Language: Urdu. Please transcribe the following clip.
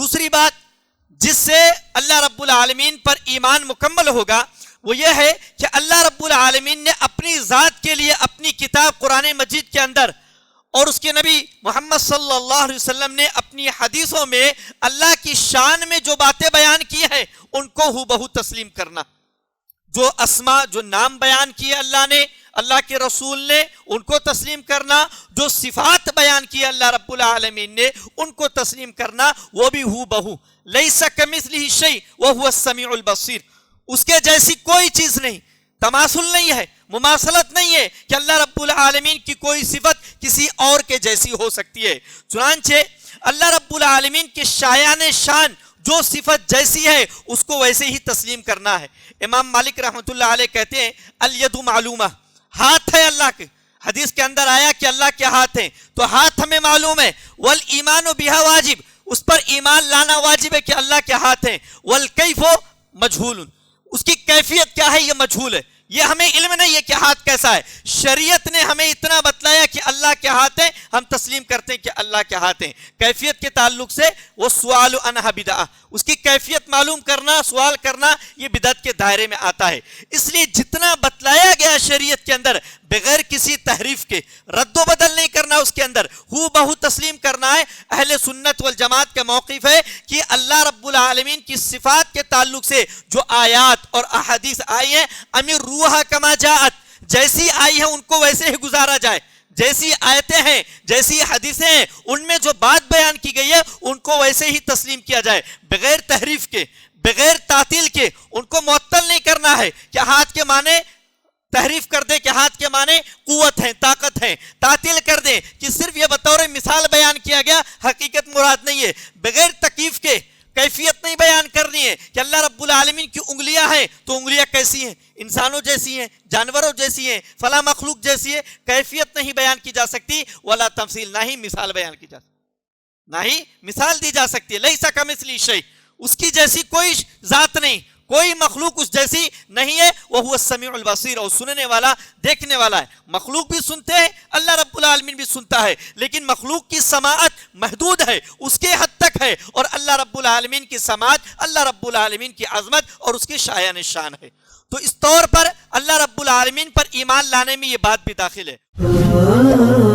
دوسری بات جس سے اللہ رب العالمین پر ایمان مکمل ہوگا وہ یہ ہے کہ اللہ رب العالمین نے اپنی ذات کے لیے اپنی کتاب قرآن مجید کے اندر اور اس کے نبی محمد صلی اللہ علیہ وسلم نے اپنی حدیثوں میں اللہ کی شان میں جو باتیں بیان کی ہیں ان کو ہو تسلیم کرنا. جو اسما جو نام بیان کیے اللہ نے اللہ کے رسول نے ان کو تسلیم کرنا, جو صفات بیان کی اللہ رب العالمین نے ان کو تسلیم کرنا, وہ بھی ہو بہو لیس کمثلہ شیء وہو السمیع البصیر. اس کے جیسی کوئی چیز نہیں, تماثل نہیں ہے, مماثلت نہیں ہے کہ اللہ رب العالمین کی کوئی صفت کسی اور کے جیسی ہو سکتی ہے. چنانچہ اللہ رب العالمین کے شایان شان جو صفت جیسی ہے اس کو ویسے ہی تسلیم کرنا ہے. امام مالک رحمۃ اللہ علیہ کہتے ہیں الید معلومہ, ہاتھ ہے اللہ کے, حدیث کے اندر آیا کہ اللہ کے ہاتھ ہیں تو ہاتھ ہمیں معلوم ہے. والایمان بہا واجب, اس پر ایمان لانا واجب ہے کہ اللہ کے ہاتھ ہیں. والکیف مجہول, اس کی کیفیت کیا ہے یہ مجہول ہے, یہ ہمیں علم نہیں ہے کہ ہاتھ کیسا ہے. شریعت نے ہمیں اتنا بتلایا کہ اللہ کے ہاتھ ہیں, ہم تسلیم کرتے ہیں کہ اللہ کے ہاتھ ہیں. کیفیت کے تعلق سے وہ سوال عنہا بدعہ, اس کی کیفیت معلوم کرنا, سوال کرنا یہ بدعت کے دائرے میں آتا ہے. اس لیے جتنا بتلایا گیا شریعت کے اندر بغیر کسی تحریف کے, رد و بدل نہیں کرنا, اس کے اندر ہو بہو تسلیم کرنا ہے. اہل سنت والجماعت کا موقف ہے کہ اللہ رب العالمین کی صفات کے تعلق سے جو آیات اور احادیث آئی ہیں امیر روحا کما جاءت, جیسی آئی ہیں ان کو ویسے ہی گزارا جائے. جیسی آیتیں ہیں جیسی حدیثیں ہیں ان میں جو بات بیان کی گئی ہے ان کو ویسے ہی تسلیم کیا جائے بغیر تحریف کے, بغیر تعطیل کے. ان کو معطل نہیں کرنا ہے کہ ہاتھ کے معنی تحریف کر دیں کہ ہاتھ کے معنی قوت ہیں, طاقت ہیں, تعطیل کر دیں کہ صرف یہ بطور مثال بیان کیا گیا, حقیقت مراد نہیں ہے. بغیر تکیف کے کیفیت نہیں بیان کرنی ہے کہ اللہ رب العالمین کی انگلیاں ہیں تو انگلیاں کیسی ہیں, انسانوں جیسی ہیں, جانوروں جیسی ہیں, فلاں مخلوق جیسی ہے. کیفیت نہیں بیان کی جا سکتی. ولا تمثیل, نہ ہی مثال بیان کی جا سکتی, نہ ہی مثال دی جا سکتی ہے. لیس کمثلہ شیء, اس کی جیسی کوئی ذات نہیں, کوئی مخلوق اس جیسی نہیں ہے. وہو السمیع البصیر, اور سننے والا دیکھنے والا ہے. مخلوق بھی سنتے ہیں, اللہ رب العالمین بھی سنتا ہے, لیکن مخلوق کی سماعت محدود ہے, اس کے حد تک ہے, اور اللہ رب العالمین کی سماعت اللہ رب العالمین کی عظمت اور اس کی شایان شان ہے. تو اس طور پر اللہ رب العالمین پر ایمان لانے میں یہ بات بھی داخل ہے.